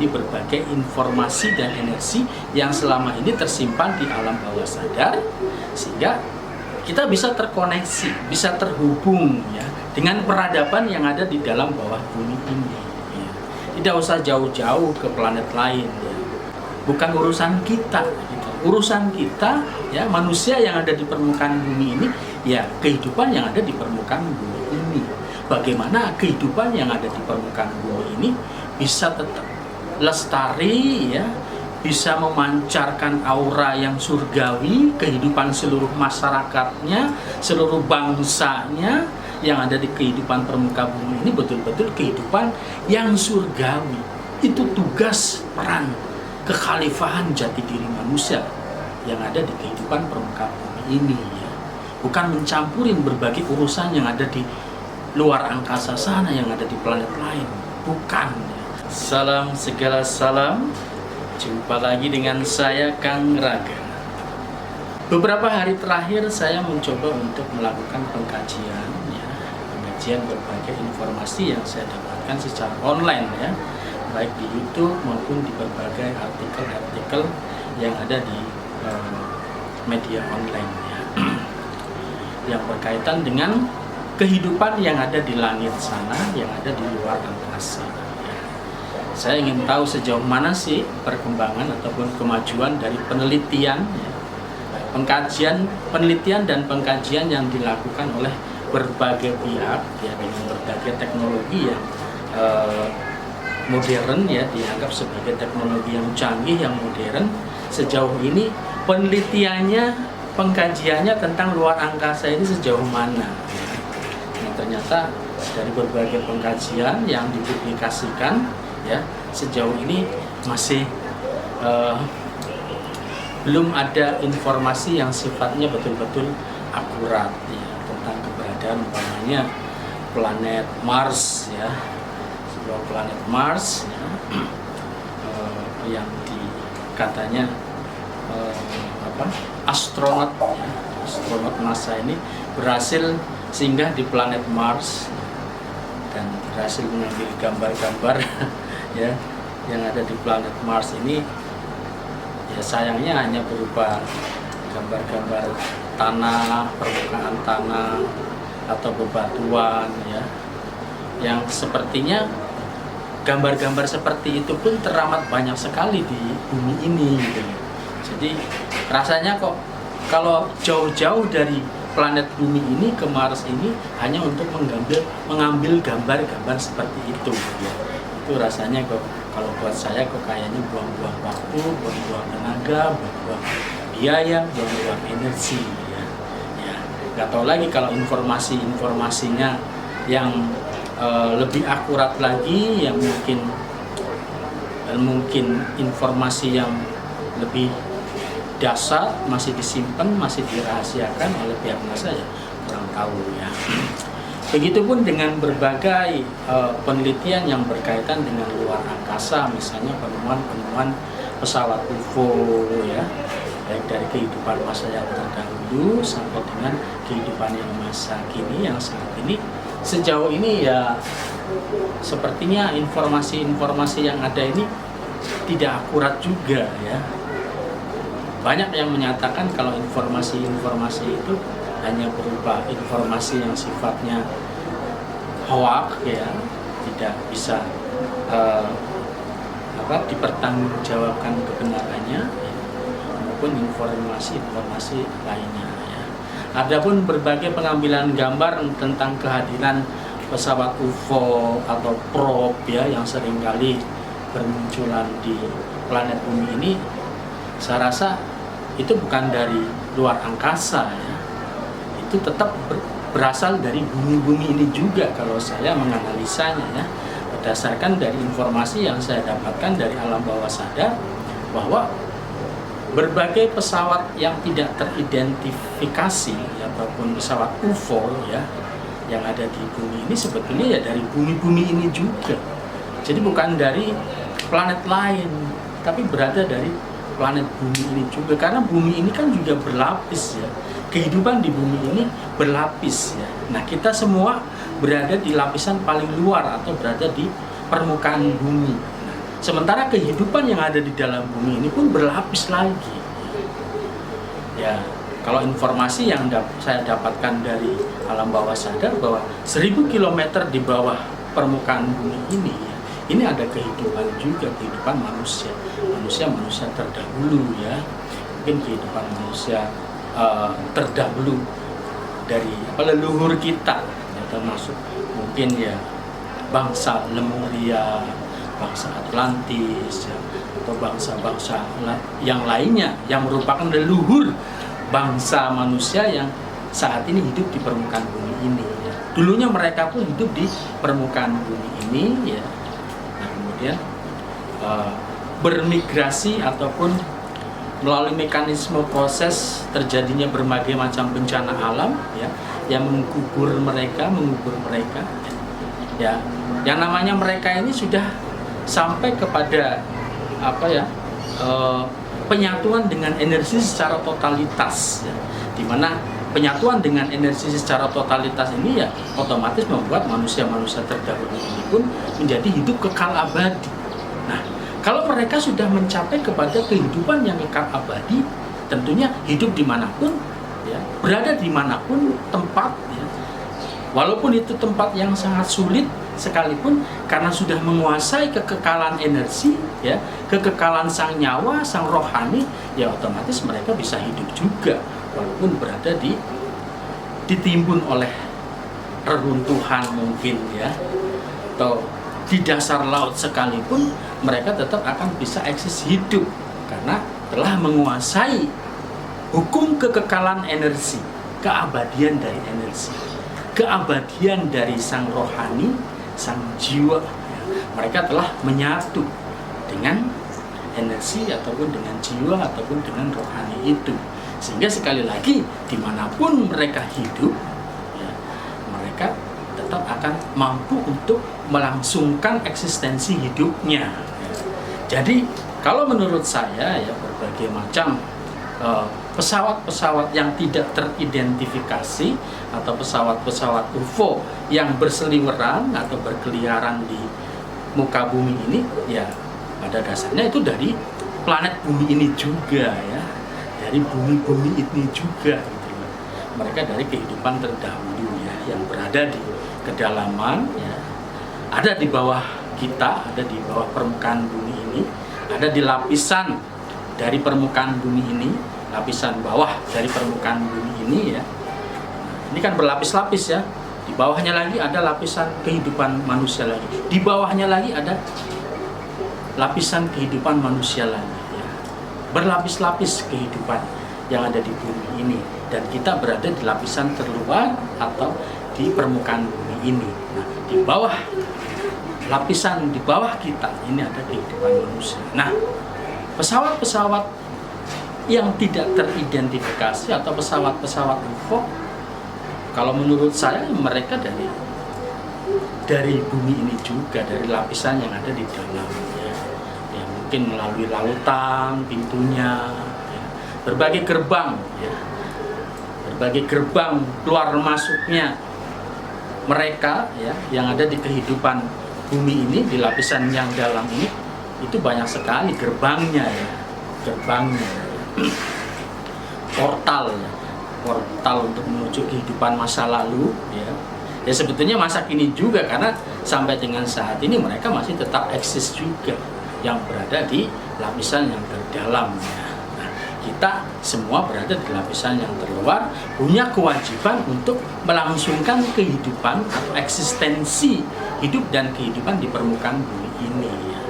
menggali berbagai informasi dan energi yang selama ini tersimpan di alam bawah sadar, sehingga kita bisa terkoneksi, bisa terhubung ya dengan peradaban yang ada di dalam bawah bumi ini. Ya. Tidak usah jauh-jauh ke planet lain. Ya. Bukan urusan kita. Gitu. Urusan kita, ya manusia yang ada di permukaan bumi ini, ya kehidupan yang ada di permukaan bumi ini. Bagaimana kehidupan yang ada di permukaan bumi ini bisa tetap lestari, ya, bisa memancarkan aura yang surgawi, kehidupan seluruh masyarakatnya, seluruh bangsanya yang ada di kehidupan permukaan bumi ini betul-betul kehidupan yang surgawi. Itu tugas peran kekhalifahan jati diri manusia yang ada di kehidupan permukaan bumi ini. Ya. Bukan mencampurin berbagai urusan yang ada di luar angkasa sana, yang ada di planet lain. Bukan. Salam segala salam. Jumpa lagi dengan saya, Kang Raga. Beberapa hari terakhir saya mencoba untuk melakukan pengkajian, ya, pengkajian berbagai informasi yang saya dapatkan secara online, ya, baik di YouTube maupun di berbagai artikel-artikel yang ada di media online, ya, yang berkaitan dengan kehidupan yang ada di langit sana, yang ada di luar angkasa. Saya ingin tahu sejauh mana sih perkembangan ataupun kemajuan dari penelitian, ya, penelitian dan pengkajian yang dilakukan oleh berbagai pihak, ya, dengan berbagai teknologi yang modern, ya, dianggap sebagai teknologi yang canggih, yang modern. Sejauh ini penelitiannya, pengkajiannya tentang luar angkasa ini sejauh mana? Ternyata dari berbagai pengkajian yang dipublikasikan, ya, sejauh ini masih belum ada informasi yang sifatnya betul-betul akurat, ya, tentang keberadaan umpamanya planet Mars, ya, sebuah planet Mars, ya, yang katanya astronot, ya, astronot NASA ini berhasil singgah di planet Mars dan berhasil mengambil gambar-gambar ya yang ada di planet Mars ini. Ya sayangnya hanya berupa gambar-gambar tanah, permukaan tanah atau bebatuan, ya, yang sepertinya gambar-gambar seperti itu pun teramat banyak sekali di bumi ini gitu. Jadi rasanya kok kalau jauh-jauh dari planet bumi ini ke Mars ini hanya untuk mengambil gambar-gambar seperti itu, ya. Itu rasanya kok kalau buat saya kok kayaknya buang-buang waktu, buang-buang tenaga, buang-buang biaya, buang-buang energi, ya. Ya, nggak tahu lagi kalau informasinya yang lebih akurat lagi, yang mungkin informasi yang lebih dasar masih disimpan, masih dirahasiakan oleh pihak NASA, ya kurang tahu, ya. Begitupun dengan berbagai penelitian yang berkaitan dengan luar angkasa, misalnya penemuan pesawat UFO, ya, baik dari kehidupan masa yang terdahulu sampai dengan kehidupan yang masa kini, yang saat ini. Sejauh ini ya sepertinya informasi-informasi yang ada ini tidak akurat juga, ya. Banyak yang menyatakan kalau informasi-informasi itu hanya berupa informasi yang sifatnya hoax, ya, tidak bisa dipertanggungjawabkan kebenarannya, ya, maupun informasi-informasi lainnya, ya. Adapun berbagai pengambilan gambar tentang kehadiran pesawat UFO atau probe, ya, yang seringkali bermunculan di planet bumi ini, saya rasa itu bukan dari luar angkasa, ya. Itu tetap berasal dari bumi-bumi ini juga kalau saya menganalisanya, ya, berdasarkan dari informasi yang saya dapatkan dari alam bawah sadar, bahwa berbagai pesawat yang tidak teridentifikasi, ya, ataupun pesawat UFO, ya, yang ada di bumi ini sebetulnya ya dari bumi-bumi ini juga. Jadi bukan dari planet lain, tapi berada dari planet bumi ini juga, karena bumi ini kan juga berlapis, ya. Kehidupan di bumi ini berlapis, ya. Nah, kita semua berada di lapisan paling luar atau berada di permukaan bumi. Nah, Sementara kehidupan yang ada di dalam bumi ini pun berlapis lagi. Ya, kalau informasi yang saya dapatkan dari alam bawah sadar bahwa 1000 kilometer di bawah permukaan bumi ini, ya, ini ada kehidupan juga, kehidupan manusia terdahulu, ya. Mungkin kehidupan manusia terdahulu dari leluhur kita, ya, termasuk mungkin ya bangsa Lemuria, bangsa Atlantis, ya, atau bangsa-bangsa yang lainnya yang merupakan leluhur bangsa manusia yang saat ini hidup di permukaan bumi ini, ya. Dulunya mereka pun hidup di permukaan bumi ini, ya. Nah, kemudian bermigrasi ataupun melalui mekanisme proses terjadinya berbagai macam bencana alam, ya, yang mengubur mereka, ya. Yang namanya mereka ini sudah sampai kepada penyatuan dengan energi secara totalitas, ya. Di mana penyatuan dengan energi secara totalitas ini ya otomatis membuat manusia-manusia terdahulu ini pun menjadi hidup kekal abadi. Nah, kalau mereka sudah mencapai kepada kehidupan yang kekal abadi, tentunya hidup dimanapun, ya, berada dimanapun tempat, ya, walaupun itu tempat yang sangat sulit sekalipun, karena sudah menguasai kekekalan energi, ya, kekekalan sang nyawa, sang rohani, ya otomatis mereka bisa hidup juga walaupun berada ditimbun oleh reruntuhan mungkin, ya, atau di dasar laut sekalipun, mereka tetap akan bisa eksis hidup karena telah menguasai hukum kekekalan energi, keabadian dari energi, keabadian dari sang rohani, sang jiwa. Mereka telah menyatu dengan energi ataupun dengan jiwa ataupun dengan rohani itu, sehingga sekali lagi dimanapun mereka hidup, ya, mereka tetap akan mampu untuk melangsungkan eksistensi hidupnya. Jadi kalau menurut saya ya berbagai macam pesawat-pesawat yang tidak teridentifikasi atau pesawat-pesawat UFO yang berseliweran atau berkeliaran di muka bumi ini, ya pada dasarnya itu dari planet bumi ini juga, ya, dari bumi-bumi ini juga, gitu. Mereka dari kehidupan terdahulu, ya, yang berada di kedalaman, ya, ada di bawah kita, ada di bawah permukaan bumi ini, ada di lapisan dari permukaan bumi ini, lapisan bawah dari permukaan bumi ini, ya. Ini kan berlapis-lapis, ya. Di bawahnya lagi ada lapisan kehidupan manusia lagi. Di bawahnya lagi ada lapisan kehidupan manusia lagi, ya. Berlapis-lapis kehidupan yang ada di bumi ini, dan kita berada di lapisan terluar atau di permukaan bumi ini. Nah, di bawah lapisan di bawah kita ini ada kehidupan manusia. Nah, pesawat-pesawat yang tidak teridentifikasi atau pesawat-pesawat UFO, kalau menurut saya mereka dari bumi ini juga, dari lapisan yang ada di dalamnya, ya, mungkin melalui lautan pintunya, ya, berbagai gerbang, ya, berbagai gerbang keluar masuknya mereka, ya, yang ada di kehidupan bumi ini, di lapisan yang dalam ini, itu banyak sekali gerbangnya, ya, gerbangnya, portal, ya, portal untuk menuju kehidupan masa lalu, ya. Ya sebetulnya masa kini juga, karena sampai dengan saat ini mereka masih tetap eksis juga yang berada di lapisan yang terdalam, ya. Nah, kita semua berada di lapisan yang terluar, punya kewajiban untuk melangsungkan kehidupan atau eksistensi hidup dan kehidupan di permukaan bumi ini, ya.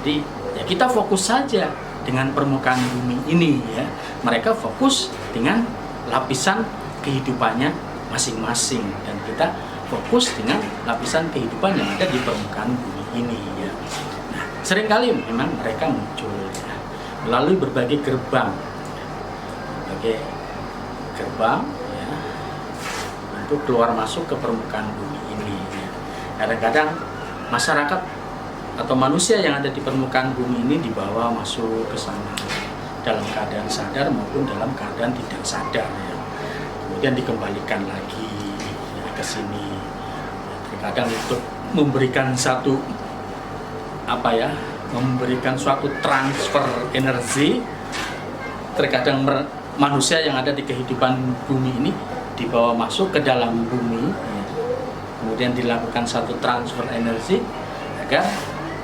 Jadi ya kita fokus saja dengan permukaan bumi ini, ya. Mereka fokus dengan lapisan kehidupannya masing-masing, dan kita fokus dengan lapisan kehidupan yang ada di permukaan bumi ini, ya. Nah, seringkali memang mereka muncul, ya, melalui berbagai gerbang, ya, untuk keluar masuk ke permukaan bumi ini, ya. Kadang-kadang masyarakat atau manusia yang ada di permukaan bumi ini dibawa masuk ke sana dalam keadaan sadar maupun dalam keadaan tidak sadar, ya. Kemudian dikembalikan lagi, ya, ke sini, ya, terkadang untuk memberikan satu memberikan suatu transfer energi. Terkadang manusia yang ada di kehidupan bumi ini dibawa masuk ke dalam bumi, kemudian dilakukan satu transfer energi agar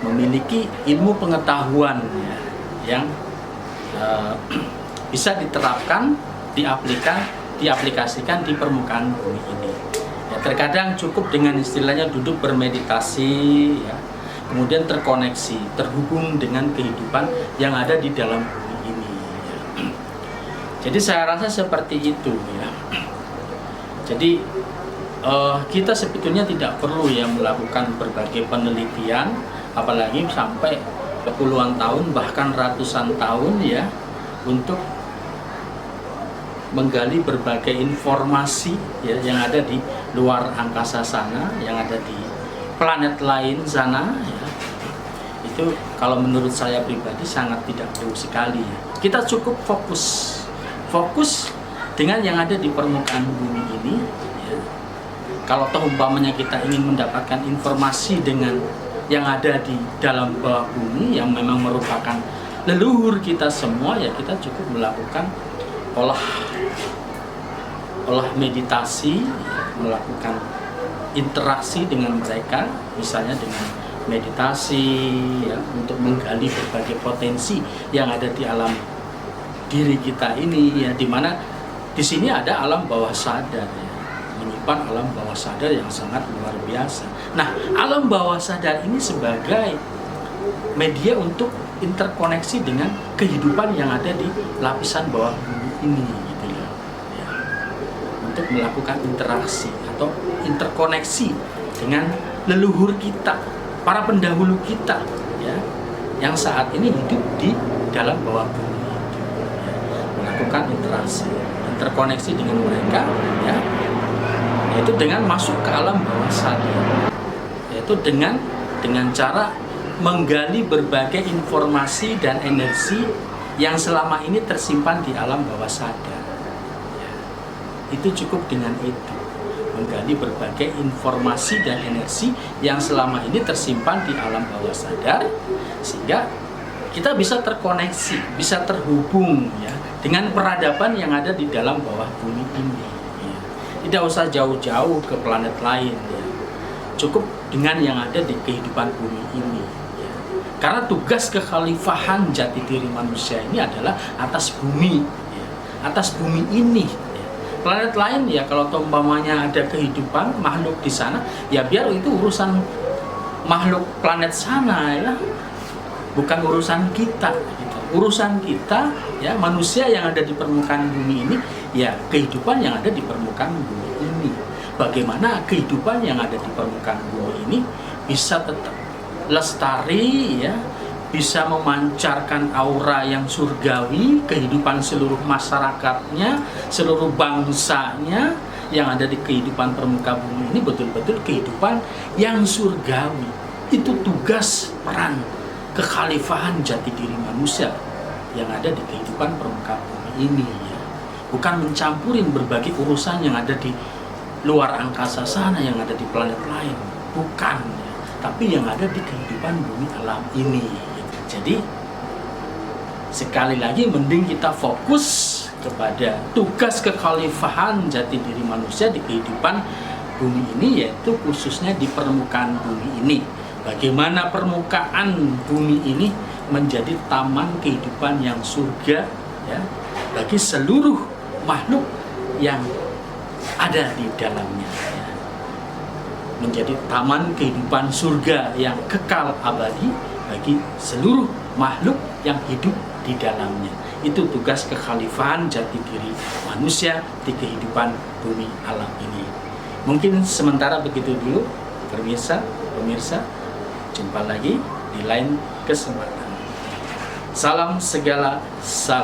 memiliki ilmu pengetahuan yang bisa diterapkan, diaplikasikan di permukaan bumi ini. Ya, terkadang cukup dengan istilahnya duduk bermeditasi, ya, kemudian terkoneksi, terhubung dengan kehidupan yang ada di dalam bumi ini. Ya. Jadi saya rasa seperti itu, ya. Jadi kita sebetulnya tidak perlu ya melakukan berbagai penelitian, apalagi sampai puluhan tahun bahkan ratusan tahun ya, untuk menggali berbagai informasi ya yang ada di luar angkasa sana, yang ada di planet lain sana ya. Itu kalau menurut saya pribadi sangat tidak perlu sekali ya. Kita cukup fokus dengan yang ada di permukaan bumi ini ya. Kalau toh umpamanya kita ingin mendapatkan informasi dengan yang ada di dalam bawah bumi yang memang merupakan leluhur kita semua, ya kita cukup melakukan olah meditasi, melakukan interaksi dengan mereka, misalnya dengan meditasi ya, untuk menggali berbagai potensi yang ada di alam diri kita ini ya, dimana di sini ada alam bawah sadar ya, menyimpan alam bawah sadar yang sangat luar biasa. Nah, alam bawah sadar ini sebagai media untuk interkoneksi dengan kehidupan yang ada di lapisan bawah bumi ini gitu ya. Ya. Untuk melakukan interaksi atau interkoneksi dengan leluhur kita, para pendahulu kita ya, yang saat ini hidup di dalam bawah bumi ya. Melakukan interaksi, terkoneksi dengan mereka ya, yaitu dengan masuk ke alam bawah sadar, yaitu dengan cara menggali berbagai informasi dan energi yang selama ini tersimpan di alam bawah sadar ya. Itu cukup dengan itu, menggali berbagai informasi dan energi yang selama ini tersimpan di alam bawah sadar, sehingga kita bisa terkoneksi, bisa terhubung ya dengan peradaban yang ada di dalam bawah bumi ini ya. Tidak usah jauh-jauh ke planet lain ya. Cukup dengan yang ada di kehidupan bumi ini ya. Karena tugas kekhalifahan jati diri manusia ini adalah atas bumi ya. Atas bumi ini ya. Planet lain ya, kalau umpamanya ada kehidupan makhluk di sana ya, biar itu urusan makhluk planet sana ya, bukan urusan kita gitu. Urusan kita ya, manusia yang ada di permukaan bumi ini ya, kehidupan yang ada di permukaan bumi ini. Bagaimana kehidupan yang ada di permukaan bumi ini bisa tetap lestari ya, bisa memancarkan aura yang surgawi, kehidupan seluruh masyarakatnya, seluruh bangsanya yang ada di kehidupan permukaan bumi ini betul-betul kehidupan yang surgawi. Itu tugas peran kekhalifahan jati diri manusia yang ada di kehidupan permukaan bumi ini ya. Bukan mencampurin berbagai urusan yang ada di luar angkasa sana, yang ada di planet lain, bukan ya. Tapi yang ada di kehidupan bumi alam ini ya. Jadi sekali lagi mending kita fokus kepada tugas kekhalifahan jati diri manusia di kehidupan bumi ini, yaitu khususnya di permukaan bumi ini. Bagaimana permukaan bumi ini menjadi taman kehidupan yang surga ya, bagi seluruh makhluk yang ada di dalamnya ya. Menjadi taman kehidupan surga yang kekal abadi bagi seluruh makhluk yang hidup di dalamnya. Itu tugas kekhalifahan jati diri manusia di kehidupan bumi alam ini. Mungkin sementara begitu dulu pemirsa. Jumpa lagi di lain kesempatan. Salam segala salam.